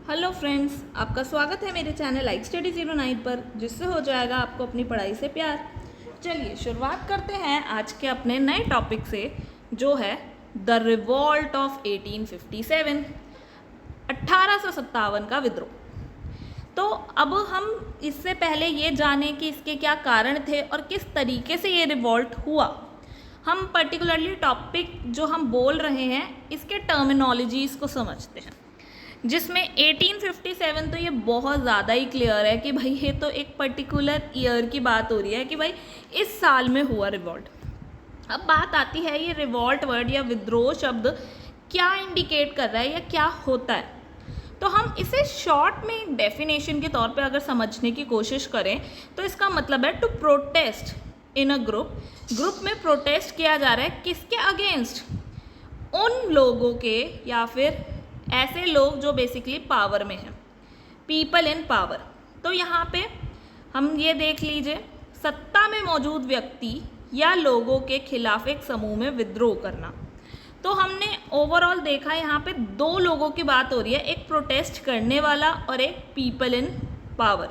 Hello friends, आपका स्वागत है मेरे चैनल लाइक स्टडी 09 पर, जिससे हो जाएगा आपको अपनी पढ़ाई से प्यार। चलिए शुरुआत करते हैं आज के अपने नए टॉपिक से, जो है द रिवॉल्ट ऑफ 1857, 1857 का विद्रोह। तो अब हम इससे पहले ये जानें कि इसके क्या कारण थे और किस तरीके से ये रिवॉल्ट हुआ। हम पर्टिकुलरली टॉपिक जो हम बोल रहे हैं इसके टर्मिनोलॉजीज़ को समझते हैं, जिसमें 1857 तो ये बहुत ज़्यादा ही क्लियर है कि भाई ये तो एक पर्टिकुलर ईयर की बात हो रही है कि भाई इस साल में हुआ रिवॉल्ट। अब बात आती है ये रिवॉल्ट वर्ड या विद्रोह शब्द क्या इंडिकेट कर रहा है या क्या होता है। तो हम इसे शॉर्ट में एक डेफिनेशन के तौर पे अगर समझने की कोशिश करें तो इसका मतलब है to protest in a group में प्रोटेस्ट किया जा रहा है किसके अगेंस्ट, उन लोगों के या फिर ऐसे लोग जो बेसिकली पावर में हैं, पीपल इन पावर। तो यहाँ पे हम ये देख लीजिए, सत्ता में मौजूद व्यक्ति या लोगों के खिलाफ एक समूह में विद्रोह करना। तो हमने ओवरऑल देखा यहाँ पे दो लोगों की बात हो रही है, एक प्रोटेस्ट करने वाला और एक पीपल इन पावर।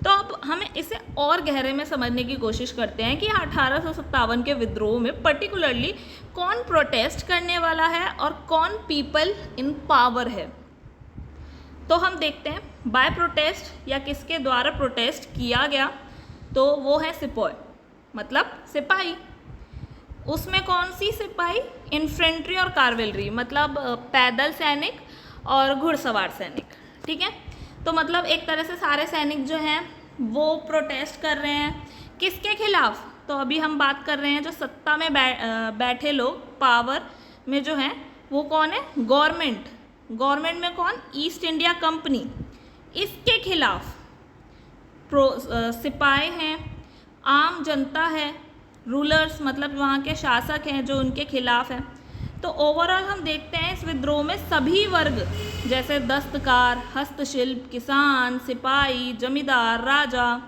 तो अब हमें इसे और गहरे में समझने की कोशिश करते हैं कि 1857 के विद्रोह में पर्टिकुलरली कौन प्रोटेस्ट करने वाला है और कौन पीपल इन पावर है। तो हम देखते हैं बाय प्रोटेस्ट या किसके द्वारा प्रोटेस्ट किया गया, तो वो है सिपॉय, मतलब सिपाही। उसमें कौन सी सिपाही, इन्फेंट्री और कार्वेलरी, मतलब पैदल सैनिक और घुड़सवार सैनिक। ठीक है, तो मतलब एक तरह से सारे सैनिक जो हैं वो प्रोटेस्ट कर रहे हैं किसके खिलाफ। तो अभी हम बात कर रहे हैं जो सत्ता में बैठे लोग, पावर में जो हैं वो कौन है, गवर्नमेंट में कौन, ईस्ट इंडिया कंपनी, इसके खिलाफ सिपाही हैं, आम जनता है, रूलर्स मतलब वहाँ के शासक हैं जो उनके खिलाफ हैं। तो ओवरऑल हम देखते हैं इस विद्रोह में सभी वर्ग जैसे दस्तकार, हस्तशिल्प, किसान, सिपाही, जमींदार, राजा,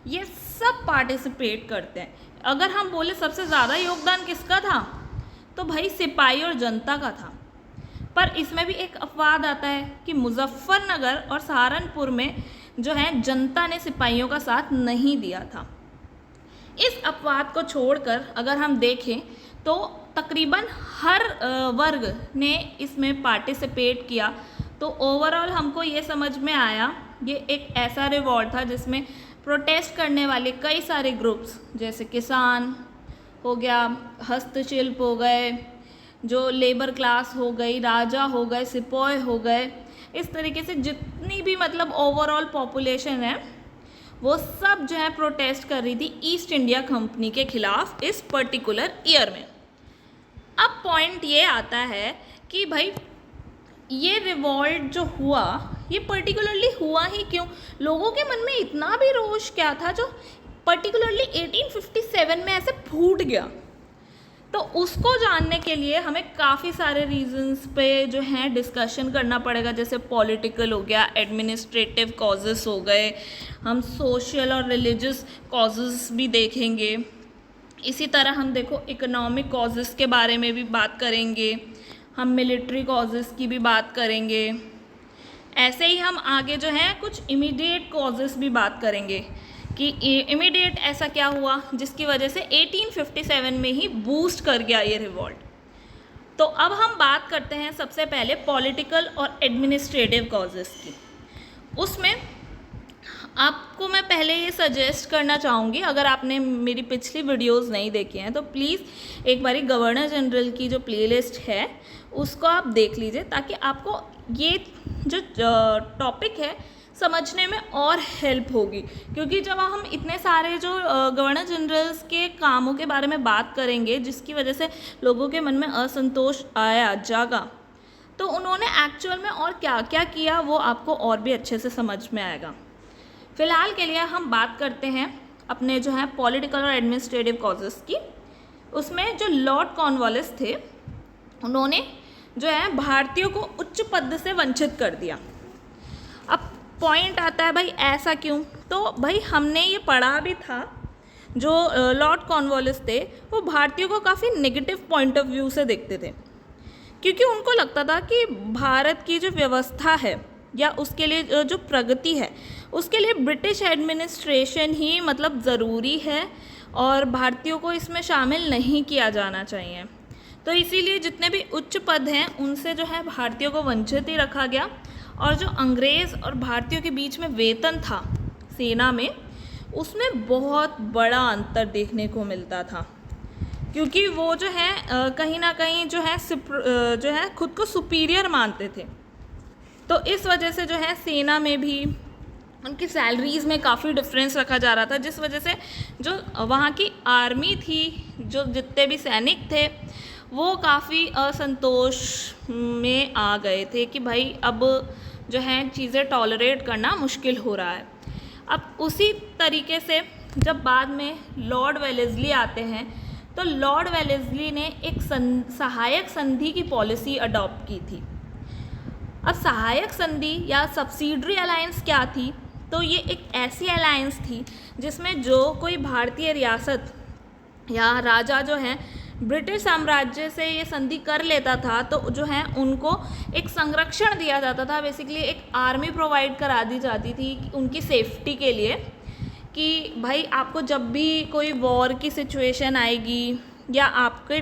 ये सब पार्टिसिपेट करते हैं। अगर हम बोले सबसे ज़्यादा योगदान किसका था, तो भाई सिपाही और जनता का था। पर इसमें भी एक अपवाद आता है कि मुजफ्फरनगर और सहारनपुर में जो है जनता ने सिपाहियों का साथ नहीं दिया था। इस अपवाद को छोड़कर अगर हम देखें तो तकरीबन हर वर्ग ने इसमें पार्टिसिपेट किया। तो ओवरऑल हमको ये समझ में आया ये एक ऐसा रिवॉल्ट था जिसमें प्रोटेस्ट करने वाले कई सारे ग्रुप्स, जैसे किसान हो गया, हस्तशिल्प हो गए, जो लेबर क्लास हो गई, राजा हो गए, सिपाही हो गए, इस तरीके से जितनी भी मतलब ओवरऑल पॉपुलेशन है वो सब जो है प्रोटेस्ट कर रही थी ईस्ट इंडिया कंपनी के खिलाफ इस पर्टिकुलर ईयर में। अब पॉइंट ये आता है कि भाई ये रिवॉल्ट जो हुआ ये पर्टिकुलरली हुआ ही क्यों, लोगों के मन में इतना भी रोष क्या था जो पर्टिकुलरली 1857 में ऐसे फूट गया। तो उसको जानने के लिए हमें काफ़ी सारे रीजंस पे जो हैं डिस्कशन करना पड़ेगा, जैसे पॉलिटिकल हो गया, एडमिनिस्ट्रेटिव कॉजेस हो गए, हम सोशल और रिलीजियस कॉजेस भी देखेंगे। इसी तरह हम देखो इकोनॉमिक कॉजेस के बारे में भी बात करेंगे, हम मिलिट्री कॉजेस की भी बात करेंगे। ऐसे ही हम आगे जो है कुछ इमीडिएट कॉजेस भी बात करेंगे कि इमीडिएट ऐसा क्या हुआ जिसकी वजह से 1857 में ही बूस्ट कर गया ये रिवॉल्ट। तो अब हम बात करते हैं सबसे पहले पॉलिटिकल और एडमिनिस्ट्रेटिव कॉजेस की। उसमें आपको मैं पहले ये सजेस्ट करना चाहूँगी, अगर आपने मेरी पिछली वीडियोस नहीं देखी हैं तो प्लीज़ एक बारी गवर्नर जनरल की जो प्लेलिस्ट है उसको आप देख लीजिए, ताकि आपको ये जो टॉपिक है समझने में और हेल्प होगी। क्योंकि जब हम इतने सारे जो गवर्नर जनरल्स के कामों के बारे में बात करेंगे जिसकी वजह से लोगों के मन में असंतोष आया, जागा, तो उन्होंने एक्चुअल में और क्या क्या किया वो आपको और भी अच्छे से समझ में आएगा। फ़िलहाल के लिए हम बात करते हैं अपने जो है पॉलिटिकल और एडमिनिस्ट्रेटिव कॉजेस की। उसमें जो लॉर्ड कॉर्नवालिस थे उन्होंने जो है भारतीयों को उच्च पद से वंचित कर दिया। अब पॉइंट आता है भाई ऐसा क्यों, तो भाई हमने ये पढ़ा भी था, जो लॉर्ड कॉर्नवालिस थे वो भारतीयों को काफ़ी नेगेटिव पॉइंट ऑफ व्यू से देखते थे, क्योंकि उनको लगता था कि भारत की जो व्यवस्था है या उसके लिए जो प्रगति है उसके लिए ब्रिटिश एडमिनिस्ट्रेशन ही मतलब ज़रूरी है और भारतीयों को इसमें शामिल नहीं किया जाना चाहिए। तो इसीलिए जितने भी उच्च पद हैं उनसे जो है भारतीयों को वंचित ही रखा गया। और जो अंग्रेज़ और भारतीयों के बीच में वेतन था सेना में, उसमें बहुत बड़ा अंतर देखने को मिलता था, क्योंकि वो जो है कहीं ना कहीं जो है खुद को सुपीरियर मानते थे। तो इस वजह से जो है सेना में भी उनकी सैलरीज़ में काफ़ी डिफरेंस रखा जा रहा था, जिस वजह से जो वहाँ की आर्मी थी, जो जितने भी सैनिक थे, वो काफ़ी असंतोष में आ गए थे कि भाई अब जो है चीज़ें टॉलरेट करना मुश्किल हो रहा है। अब उसी तरीके से जब बाद में लॉर्ड वेलेस्ली आते हैं, तो लॉर्ड वेलेस्ली ने एक सहायक संधि की पॉलिसी अडॉप्ट की थी। अब सहायक संधि या सब्सिडरी अलायंस क्या थी? तो ये एक ऐसी अलायंस थी जिसमें जो कोई भारतीय रियासत या राजा जो है ब्रिटिश साम्राज्य से ये संधि कर लेता था, तो जो है उनको एक संरक्षण दिया जाता था, बेसिकली एक आर्मी प्रोवाइड करा दी जाती थी उनकी सेफ्टी के लिए, कि भाई आपको जब भी कोई वॉर की सिचुएशन आएगी या आपके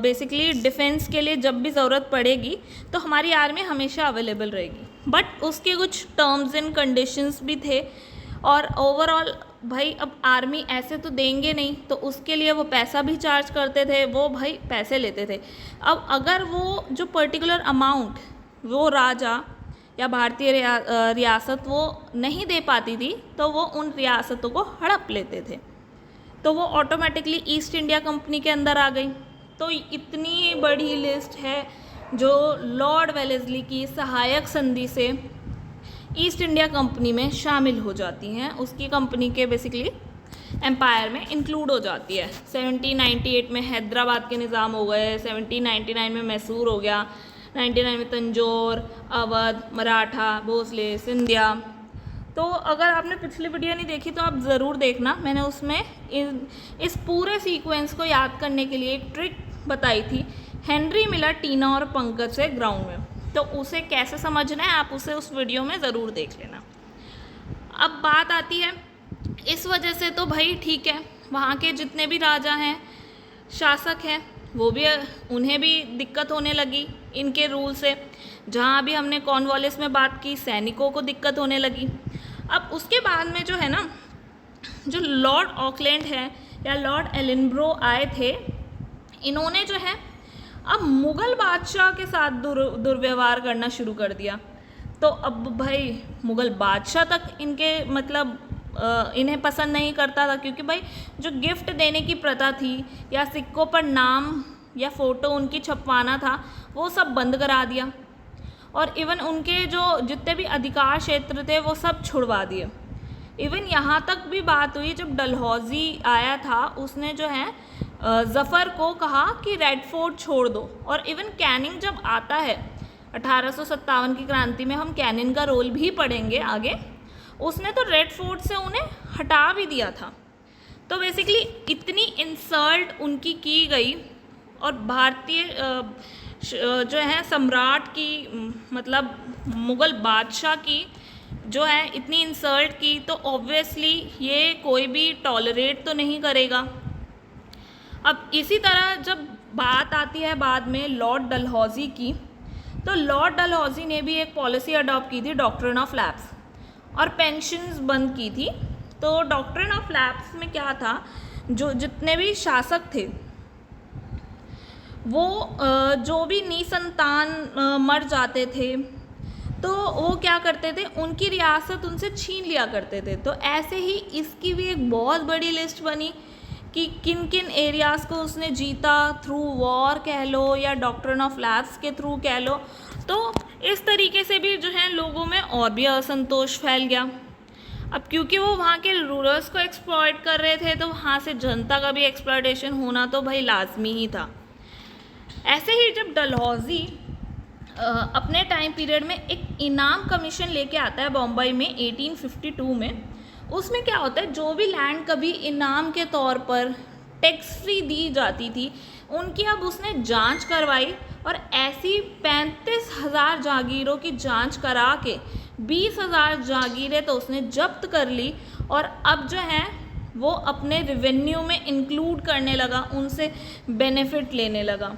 बेसिकली डिफेंस के लिए जब भी ज़रूरत पड़ेगी तो हमारी आर्मी हमेशा अवेलेबल रहेगी। बट उसके कुछ टर्म्स एंड कंडीशंस भी थे, और ओवरऑल भाई अब आर्मी ऐसे तो देंगे नहीं, तो उसके लिए वो पैसा भी चार्ज करते थे, वो भाई पैसे लेते थे। अब अगर वो जो पर्टिकुलर अमाउंट वो राजा या भारतीय रियासत वो नहीं दे पाती थी, तो वो उन रियासतों को हड़प लेते थे, तो वो ऑटोमेटिकली ईस्ट इंडिया कंपनी के अंदर आ गई। तो इतनी बड़ी लिस्ट है जो लॉर्ड वेलेस्ली की सहायक संधि से ईस्ट इंडिया कंपनी में शामिल हो जाती हैं, उसकी कंपनी के बेसिकली एम्पायर में इंक्लूड हो जाती है। 1798 में हैदराबाद के निज़ाम हो गए, 1799 में मैसूर हो गया, 99 में तंजौर, अवध, मराठा, भोसले, सिंधिया। तो अगर आपने पिछली वीडियो नहीं देखी तो आप ज़रूर देखना, मैंने उसमें इस पूरे सीक्वेंस को याद करने के लिए एक ट्रिक बताई थी, हेनरी मिलर, टीना और पंकज से ग्राउंड में। तो उसे कैसे समझना है आप उसे उस वीडियो में ज़रूर देख लेना। अब बात आती है इस वजह से, तो भाई ठीक है, वहाँ के जितने भी राजा हैं, शासक हैं, वो भी उन्हें भी दिक्कत होने लगी इनके रूल से। जहाँ भी हमने कॉर्नवालिस में बात की, सैनिकों को दिक्कत होने लगी। अब उसके बाद में जो है ना, जो लॉर्ड ऑकलैंड है या लॉर्ड एलिनब्रो आए थे, इन्होंने जो है अब मुग़ल बादशाह के साथ दुर्व्यवहार करना शुरू कर दिया। तो अब भाई मुग़ल बादशाह तक इनके मतलब इन्हें पसंद नहीं करता था, क्योंकि भाई जो गिफ्ट देने की प्रथा थी या सिक्कों पर नाम या फ़ोटो उनकी छपवाना था, वो सब बंद करा दिया। और इवन उनके जो जितने भी अधिकार क्षेत्र थे वो सब छुड़वा दिए। इवन यहाँ तक भी बात हुई, जब डलहौजी आया था उसने जो है ज़फ़र को कहा कि रेड फोर्ट छोड़ दो। और इवन कैनिंग जब आता है 1857 की क्रांति में, हम कैनिंग का रोल भी पढ़ेंगे आगे, उसने तो रेड फोर्ट से उन्हें हटा भी दिया था। तो बेसिकली इतनी इंसल्ट उनकी की गई, और भारतीय जो है सम्राट की मतलब मुग़ल बादशाह की जो है इतनी इंसल्ट की, तो ऑब्वियसली ये कोई भी टॉलरेट तो नहीं करेगा। अब इसी तरह जब बात आती है बाद में लॉर्ड डलहौजी की, तो लॉर्ड डलहौजी ने भी एक पॉलिसी अडॉप्ट की थी, डॉक्ट्रिन ऑफ लैप्स, और पेंशन्स बंद की थी। तो डॉक्ट्रिन ऑफ लैप्स में क्या था, जो जितने भी शासक थे वो जो भी निसंतान मर जाते थे, तो वो क्या करते थे, उनकी रियासत उनसे छीन लिया करते थे। तो ऐसे ही इसकी भी एक बहुत बड़ी लिस्ट बनी कि किन किन एरियाज़ को उसने जीता, थ्रू वॉर कह लो या डॉक्ट्रिन ऑफ लैप्स के थ्रू कह लो। तो इस तरीके से भी जो है लोगों में और भी असंतोष फैल गया। अब क्योंकि वो वहाँ के रूलर्स को एक्सप्लॉइट कर रहे थे, तो वहाँ से जनता का भी एक्सप्लॉइटेशन होना तो भाई लाजमी ही था। ऐसे ही जब डलहौजी अपने टाइम पीरियड में एक इनाम कमीशन लेके आता है बॉम्बे में 1852 में, उसमें क्या होता है, जो भी लैंड कभी इनाम के तौर पर टैक्स फ्री दी जाती थी, उनकी अब उसने जांच करवाई और ऐसी 35,000 जागीरों की जांच करा के 20,000 जागीरें तो उसने जब्त कर ली और अब जो है वो अपने रेवेन्यू में इंक्लूड करने लगा, उनसे बेनिफिट लेने लगा।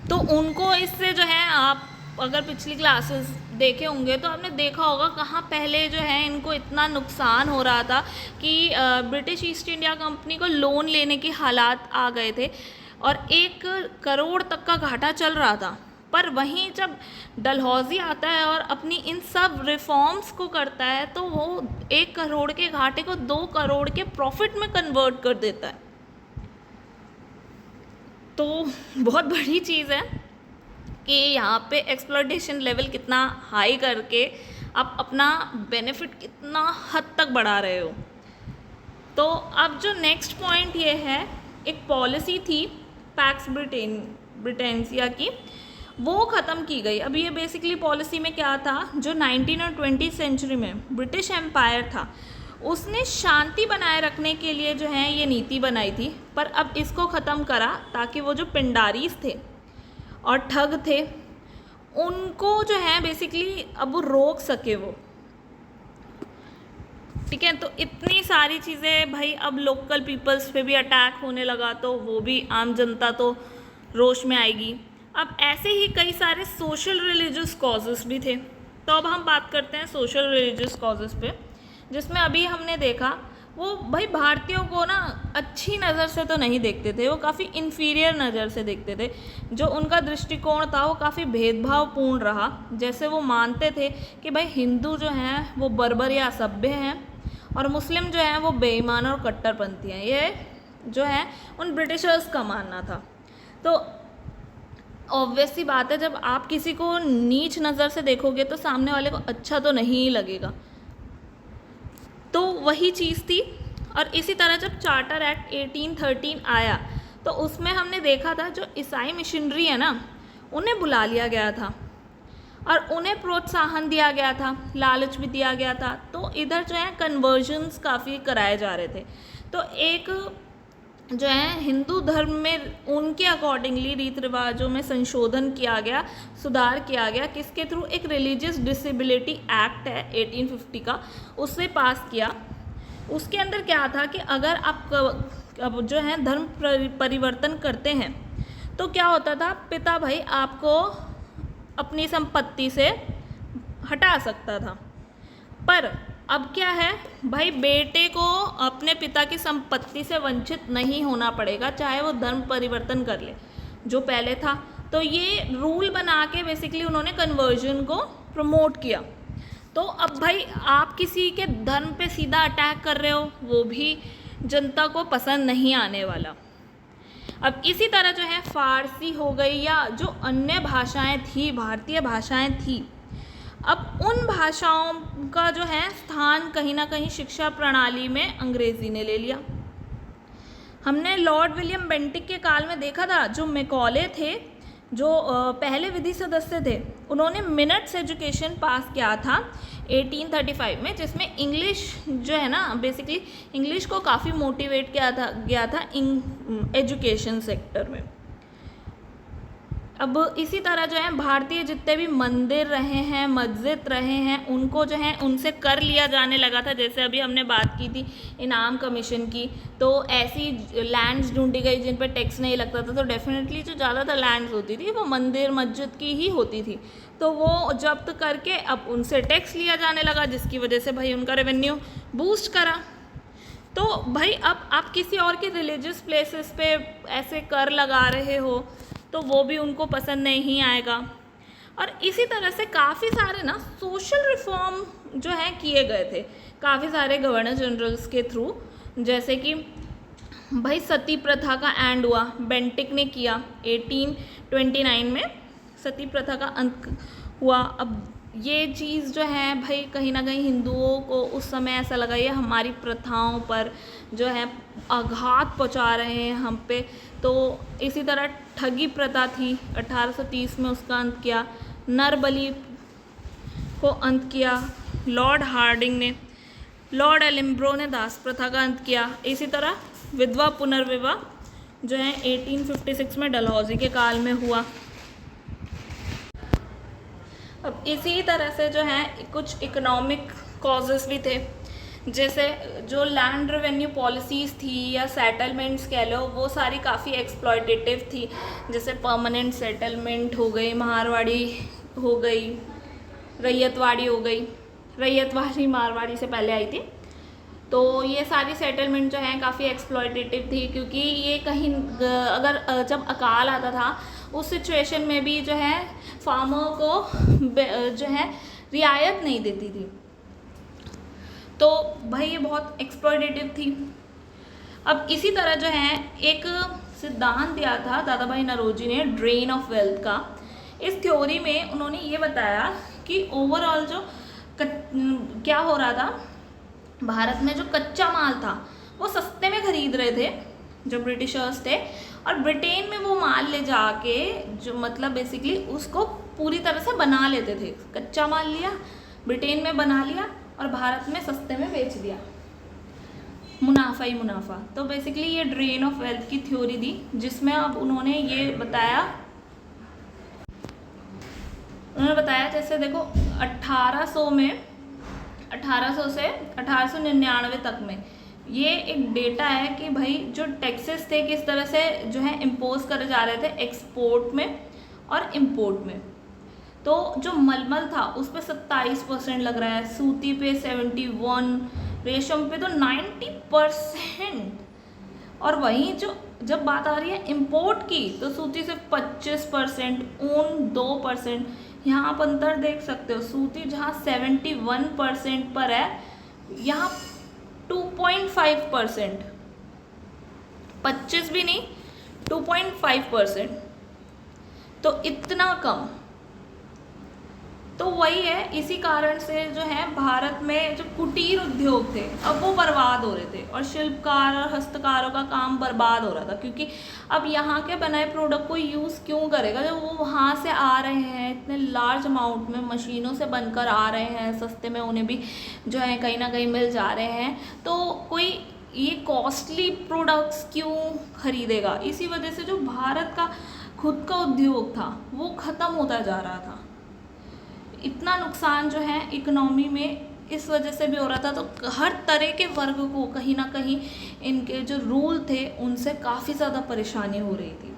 तो उनको इससे जो है, आप अगर पिछली क्लासेस देखे होंगे तो आपने देखा होगा कहाँ पहले जो है इनको इतना नुकसान हो रहा था कि ब्रिटिश ईस्ट इंडिया कंपनी को लोन लेने के हालात आ गए थे और 1 करोड़ तक का घाटा चल रहा था। पर वहीं जब डलहौजी आता है और अपनी इन सब रिफॉर्म्स को करता है तो वो 1 करोड़ के घाटे को 2 करोड़ के प्रॉफिट में कन्वर्ट कर देता है। तो बहुत बड़ी चीज़ है कि यहाँ पे एक्सप्लॉयटेशन लेवल कितना हाई करके आप अपना बेनिफिट कितना हद तक बढ़ा रहे हो। तो अब जो नेक्स्ट पॉइंट ये है, एक पॉलिसी थी पैक्स ब्रिटेंसिया की, वो ख़त्म की गई। अब ये बेसिकली पॉलिसी में क्या था, जो 19 और 20 सेंचुरी में ब्रिटिश एम्पायर था उसने शांति बनाए रखने के लिए जो है ये नीति बनाई थी, पर अब इसको ख़त्म करा ताकि वो जो पिंडारीज थे और ठग थे उनको जो है बेसिकली अब वो रोक सके वो। ठीक है, तो इतनी सारी चीज़ें भाई, अब लोकल पीपल्स पे भी अटैक होने लगा तो वो भी आम जनता तो रोष में आएगी। अब ऐसे ही कई सारे सोशल रिलीजियस कॉजेस भी थे। तो अब हम बात करते हैं सोशल रिलीजियस कॉजेस पे, जिसमें अभी हमने देखा वो भाई भारतीयों को ना अच्छी नज़र से तो नहीं देखते थे, वो काफ़ी इन्फीरियर नज़र से देखते थे। जो उनका दृष्टिकोण था वो काफ़ी भेदभावपूर्ण रहा। जैसे वो मानते थे कि भाई हिंदू जो हैं वो बर्बर या असभ्य हैं और मुस्लिम जो हैं वो बेईमान और कट्टरपंथी हैं। ये जो है उन ब्रिटिशर्स का मानना था। तो ऑब्वियस सी बात है, जब आप किसी को नीच नज़र से देखोगे तो सामने वाले को अच्छा तो नहीं लगेगा। तो वही चीज़ थी। और इसी तरह जब चार्टर एक्ट 1813 आया तो उसमें हमने देखा था जो ईसाई मिशनरी है ना, उन्हें बुला लिया गया था और उन्हें प्रोत्साहन दिया गया था, लालच भी दिया गया था। तो इधर जो है कन्वर्जन्स काफ़ी कराए जा रहे थे। तो एक जो है हिंदू धर्म में उनके अकॉर्डिंगली रीति रिवाजों में संशोधन किया गया, सुधार किया गया, किसके थ्रू, एक रिलीजियस डिसेबिलिटी एक्ट है 1850 का, उससे पास किया। उसके अंदर क्या था कि अगर आप अब जो है धर्म परिवर्तन करते हैं तो क्या होता था, पिता भाई आपको अपनी संपत्ति से हटा सकता था। पर अब क्या है भाई, बेटे को अपने पिता की संपत्ति से वंचित नहीं होना पड़ेगा, चाहे वो धर्म परिवर्तन कर ले जो पहले था। तो ये रूल बना के बेसिकली उन्होंने कन्वर्जन को प्रमोट किया। तो अब भाई आप किसी के धर्म पे सीधा अटैक कर रहे हो, वो भी जनता को पसंद नहीं आने वाला। अब इसी तरह जो है फारसी हो गई या जो अन्य भाषाएं थी, भारतीय भाषाएं थी, अब उन भाषाओं का जो है स्थान कहीं ना कहीं शिक्षा प्रणाली में अंग्रेज़ी ने ले लिया। हमने लॉर्ड विलियम बेंटिक के काल में देखा था, जो मैकॉले थे, जो पहले विधि सदस्य थे, उन्होंने मिनट्स एजुकेशन पास किया था 1835 में, जिसमें इंग्लिश जो है ना बेसिकली इंग्लिश को काफ़ी मोटिवेट किया गया था एजुकेशन सेक्टर में। अब इसी तरह जो है भारतीय जितने भी मंदिर रहे हैं, मस्जिद रहे हैं, उनको जो है उनसे कर लिया जाने लगा था। जैसे अभी हमने बात की थी इनाम कमीशन की, तो ऐसी लैंड्स ढूंढी गई जिन पर टैक्स नहीं लगता था। तो डेफिनेटली जो ज़्यादातर लैंड्स होती थी वो मंदिर मस्जिद की ही होती थी, तो वो जब्त करके अब उनसे टैक्स लिया जाने लगा, जिसकी वजह से भाई उनका रेवेन्यू बूस्ट करा। तो भाई अब आप किसी और के रिलीजियस प्लेसेस पे ऐसे कर लगा रहे हो तो वो भी उनको पसंद नहीं आएगा। और इसी तरह से काफ़ी सारे ना सोशल रिफॉर्म जो है किए गए थे काफ़ी सारे गवर्नर जनरल्स के थ्रू। जैसे कि भाई सती प्रथा का एंड हुआ, बेंटिक ने किया 1829 में सती प्रथा का अंत हुआ। अब ये चीज़ जो है भाई कहीं ना कहीं हिंदुओं को उस समय ऐसा लगा ये हमारी प्रथाओं पर जो है आघात पहुंचा रहे हैं हम पे। तो इसी तरह ठगी प्रथा थी, 1830 में उसका अंत किया। नर बलि को अंत किया लॉर्ड हार्डिंग ने। लॉर्ड एलिम्ब्रो ने दास प्रथा का अंत किया। इसी तरह विधवा पुनर्विवाह जो है 1856 में डलहौजी के काल में हुआ। अब इसी तरह से जो है कुछ इकोनॉमिक कॉजेस भी थे, जैसे जो लैंड रेवेन्यू पॉलिसीज़ थी या सेटलमेंट्स कह लो, वो सारी काफ़ी एक्सप्लॉयटेटिव थी। जैसे परमानेंट सेटलमेंट हो गई, मारवाड़ी हो गई, रैयतवाड़ी हो गई। रैयतवाड़ी मारवाड़ी से पहले आई थी। तो ये सारी सेटलमेंट जो हैं काफ़ी एक्सप्लॉयटेटिव थी, क्योंकि ये कहीं अगर जब अकाल आता था उस सिचुएशन में भी जो है फार्मर को जो है रियायत नहीं देती थी। तो भाई ये बहुत एक्सप्लॉयटेटिव थी। अब इसी तरह जो है एक सिद्धांत दिया था दादा भाई नौरोजी ने, ड्रेन ऑफ वेल्थ का। इस थ्योरी में उन्होंने ये बताया कि ओवरऑल जो क्या हो रहा था, भारत में जो कच्चा माल था वो सस्ते में खरीद रहे थे जो ब्रिटिशर्स थे, और ब्रिटेन में वो माल ले जाके जो मतलब बेसिकली उसको पूरी तरह से बना लेते थे। कच्चा माल लिया, ब्रिटेन में बना लिया और भारत में सस्ते में बेच दिया, मुनाफा ही मुनाफा। तो बेसिकली ये ड्रेन ऑफ वेल्थ की थ्योरी दी, जिसमें अब उन्होंने ये बताया, जैसे देखो 1800 से 1899 तक में ये एक डेटा है कि भाई जो टैक्सेस थे किस तरह से जो है इम्पोज करे जा रहे थे एक्सपोर्ट में और इम्पोर्ट में। तो जो मलमल था उस पर 27% लग रहा है, सूती पे 71, रेशम पे तो 90%। और वहीं जो जब बात आ रही है इम्पोर्ट की तो सूती सिर्फ 25%, ऊन 2%। यहाँ आप अंतर देख सकते हो, सूती जहाँ 71% पर है, यहाँ 2.5%, 25 भी नहीं 2.5%, तो इतना कम। तो वही है, इसी कारण से जो है भारत में जो कुटीर उद्योग थे अब वो बर्बाद हो रहे थे, और शिल्पकार और हस्तकारों का काम बर्बाद हो रहा था, क्योंकि अब यहाँ के बनाए प्रोडक्ट को यूज़ क्यों करेगा जब वो वहाँ से आ रहे हैं इतने लार्ज अमाउंट में, मशीनों से बनकर आ रहे हैं, सस्ते में उन्हें भी जो है कहीं ना कहीं मिल जा रहे हैं। तो कोई ये कॉस्टली प्रोडक्ट्स क्यों खरीदेगा? इसी वजह से जो भारत का खुद का उद्योग था वो ख़त्म होता जा रहा था। इतना नुकसान जो है इकोनॉमी में इस वजह से भी हो रहा था। तो हर तरह के वर्ग को कहीं ना कहीं इनके जो रूल थे उनसे काफ़ी ज़्यादा परेशानी हो रही थी।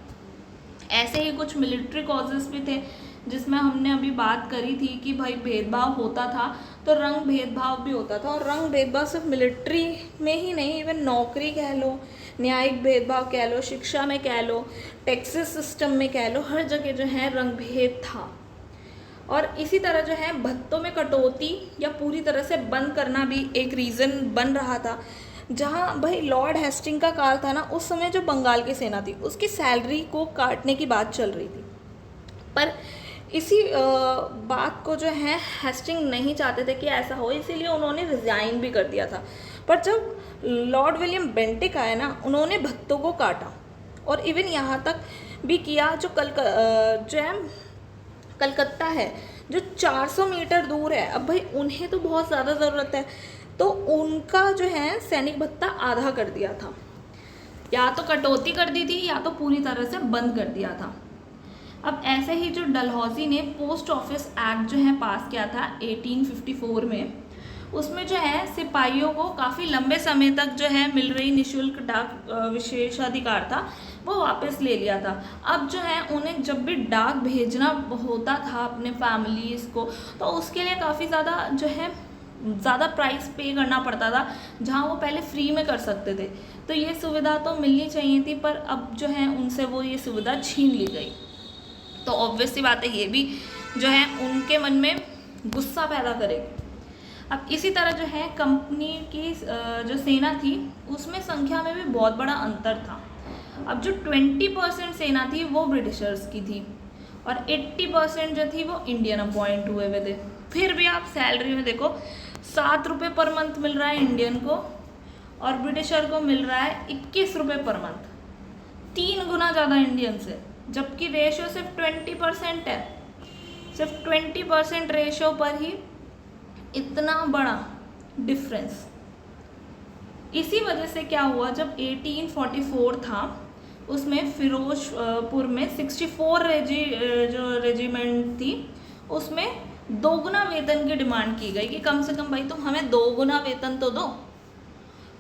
ऐसे ही कुछ मिलिट्री कॉजेस भी थे, जिसमें हमने अभी बात करी थी कि भाई भेदभाव होता था, तो रंग भेदभाव भी होता था। और रंग भेदभाव सिर्फ मिलिट्री में ही नहीं, इवन नौकरी कह लो, न्यायिक भेदभाव कह लो, शिक्षा में कह लो, टैक्सेस सिस्टम में कह लो, हर जगह जो है रंग भेद था। और इसी तरह जो है भत्तों में कटौती या पूरी तरह से बंद करना भी एक रीज़न बन रहा था। जहाँ भाई लॉर्ड हेस्टिंग का काल था ना, उस समय जो बंगाल की सेना थी उसकी सैलरी को काटने की बात चल रही थी, पर इसी बात को जो है हेस्टिंग नहीं चाहते थे कि ऐसा हो, इसीलिए उन्होंने रिज़ाइन भी कर दिया था। पर जब लॉर्ड विलियम बेंटिक आए ना, उन्होंने भत्तों को काटा, और इवन यहाँ तक भी किया जो कलकत्ता है जो 400 मीटर दूर है। अब भाई उन्हें तो बहुत ज़्यादा ज़रूरत है, तो उनका जो है सैनिक भत्ता आधा कर दिया था, या तो कटौती कर दी थी या तो पूरी तरह से बंद कर दिया था। अब ऐसे ही जो डलहौजी ने पोस्ट ऑफिस एक्ट जो है पास किया था 1854 में, उसमें जो है सिपाहियों को काफ़ी लंबे समय तक जो है मिल रही निःशुल्क डाक विशेषाधिकार था वो वापस ले लिया था। अब जो है उन्हें जब भी डाक भेजना होता था अपने फैमिलीज़ को, तो उसके लिए काफ़ी ज़्यादा जो है ज़्यादा प्राइस पे करना पड़ता था, जहाँ वो पहले फ्री में कर सकते थे। तो ये सुविधा तो मिलनी चाहिए थी, पर अब जो है उनसे वो ये सुविधा छीन ली गई। तो ऑब्वियस सी बात है, ये भी जो है उनके मन में गुस्सा पैदा करेगी। अब इसी तरह जो है कंपनी की जो सेना थी उसमें संख्या में भी बहुत बड़ा अंतर था। अब जो 20% सेना थी वो ब्रिटिशर्स की थी, और 80% जो थी वो इंडियन अपॉइंट हुए हुए थे। फिर भी आप सैलरी में देखो 7 रुपये पर मंथ मिल रहा है इंडियन को, और ब्रिटिशर को मिल रहा है 21 रुपये पर मंथ, 3 गुना ज़्यादा इंडियन से। जबकि रेशो सिर्फ 20% है, सिर्फ 20% रेशो पर ही इतना बड़ा डिफरेंस। इसी वजह से क्या हुआ, जब 1844 था उसमें फिरोजपुर में 64 जो रेजिमेंट थी उसमें दोगुना वेतन की डिमांड की गई कि कम से कम भाई तुम हमें दोगुना वेतन तो दो।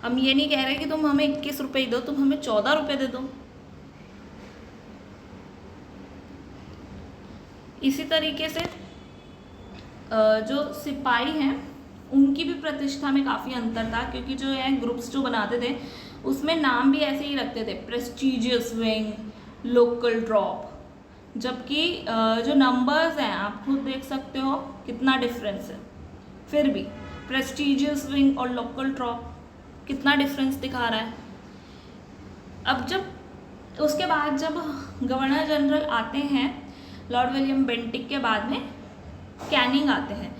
हम ये नहीं कह रहे कि तुम हमें 21 रुपये दो, तुम हमें 14 रुपये दे दो। इसी तरीके से जो सिपाही हैं उनकी भी प्रतिष्ठा में काफ़ी अंतर था, क्योंकि जो है ग्रुप्स जो बनाते थे उसमें नाम भी ऐसे ही रखते थे, प्रेस्टीजियस विंग, लोकल ड्रॉप, जबकि जो नंबर्स हैं आप खुद देख सकते हो कितना डिफरेंस है। फिर भी प्रेस्टीजियस विंग और लोकल ड्रॉप कितना डिफरेंस दिखा रहा है। अब जब उसके बाद जब गवर्नर जनरल आते हैं लॉर्ड विलियम बेंटिक के बाद में कैनिंग आते हैं,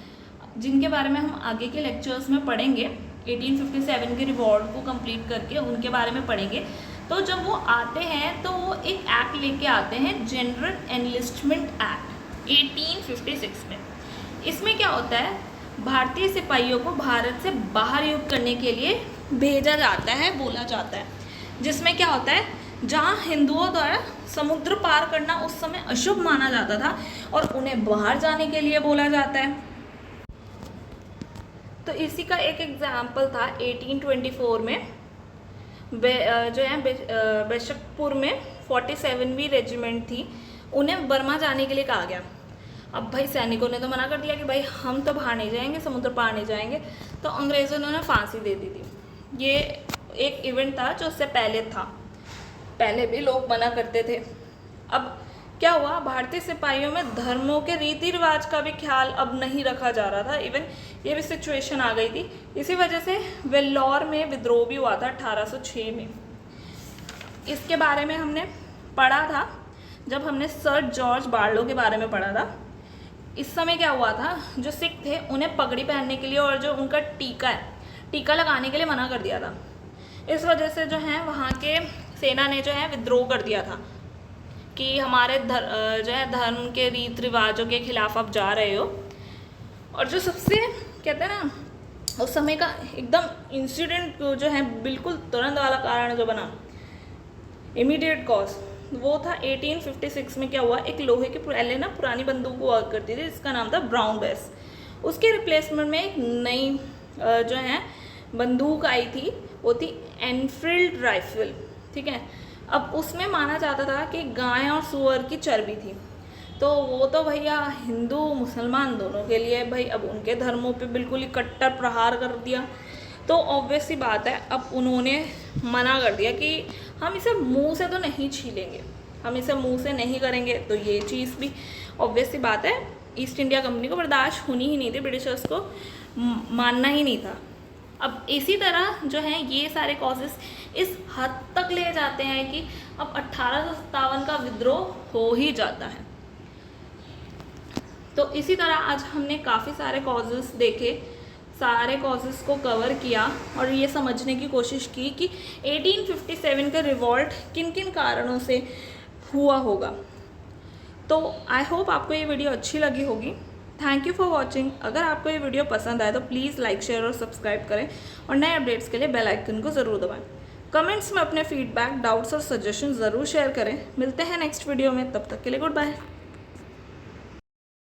जिनके बारे में हम आगे के लेक्चर्स में पढ़ेंगे। 1857 के रिवॉर्ड को कंप्लीट करके उनके बारे में पढ़ेंगे। तो जब वो आते हैं तो वो एक एक्ट लेके आते हैं, जनरल एनलिस्टमेंट एक्ट 1856 में। इसमें क्या होता है, भारतीय सिपाहियों को भारत से बाहर युद्ध करने के लिए भेजा जाता है, बोला जाता है, जिसमें क्या होता है, जहाँ हिंदुओं द्वारा समुद्र पार करना उस समय अशुभ माना जाता था और उन्हें बाहर जाने के लिए बोला जाता है। तो इसी का एक एग्जाम्पल था 1824 में जो है बेशकपुर में 47वीं रेजिमेंट थी, उन्हें बर्मा जाने के लिए कहा गया। अब भाई सैनिकों ने तो मना कर दिया कि भाई हम तो बाहर नहीं जाएंगे, समुद्र पार नहीं जाएंगे, तो अंग्रेज़ों ने उन्हें फांसी दे दी थी। ये एक इवेंट था जो उससे पहले था, पहले भी लोग मना करते थे। अब क्या हुआ, भारतीय सिपाहियों में धर्मों के रीति रिवाज का भी ख्याल अब नहीं रखा जा रहा था, इवन ये भी सिचुएशन आ गई थी। इसी वजह से वेल्लोर में विद्रोह भी हुआ था 1806 में। इसके बारे में हमने पढ़ा था जब हमने सर जॉर्ज बार्लो के बारे में पढ़ा था। इस समय क्या हुआ था, जो सिख थे उन्हें पगड़ी पहनने के लिए और जो उनका टीका है, टीका लगाने के लिए मना कर दिया था। इस वजह से जो है वहाँ के सेना ने जो है विद्रोह कर दिया था कि हमारे जो है धर्म के रीति रिवाजों के खिलाफ आप जा रहे हो। और जो सबसे कहते हैं ना उस समय का एकदम इंसिडेंट जो है बिल्कुल तुरंत वाला कारण जो बना, इमीडिएट कॉज, वो था 1856 में। क्या हुआ, एक लोहे की पहले ना पुरानी बंदूक हुआ करती थी जिसका नाम था ब्राउन बेस, उसके रिप्लेसमेंट में एक नई जो है बंदूक आई थी, वो थी एनफील्ड राइफल। ठीक है, अब उसमें माना जाता था कि गाय और सूअर की चर्बी थी, तो वो तो भैया हिंदू मुसलमान दोनों के लिए भाई अब उनके धर्मों पे बिल्कुल ही कट्टर प्रहार कर दिया। तो ऑब्वियस सी बात है, अब उन्होंने मना कर दिया कि हम इसे मुंह से तो नहीं छीलेंगे, हम इसे मुंह से नहीं करेंगे। तो ये चीज़ भी ऑब्वियस सी बात है, ईस्ट इंडिया कंपनी को बर्दाश्त होनी ही नहीं थी, ब्रिटिशर्स को मानना ही नहीं था। अब इसी तरह जो है ये सारे कॉजेस इस हद तक ले जाते हैं कि अब 1857 का विद्रोह हो ही जाता है। तो इसी तरह आज हमने काफ़ी सारे कॉजेस देखे, सारे कॉजेस को कवर किया और ये समझने की कोशिश की कि 1857 का रिवॉल्ट किन किन कारणों से हुआ होगा। तो आई होप आपको ये वीडियो अच्छी लगी होगी। Thank you for watching. अगर आपको ये वीडियो पसंद आए तो प्लीज़ लाइक, शेयर और सब्सक्राइब करें और नए अपडेट्स के लिए बेल आइकन को ज़रूर दबाएं। कमेंट्स में अपने फीडबैक, डाउट्स और सजेशन ज़रूर शेयर करें। मिलते हैं नेक्स्ट वीडियो में, तब तक के लिए गुड बाय।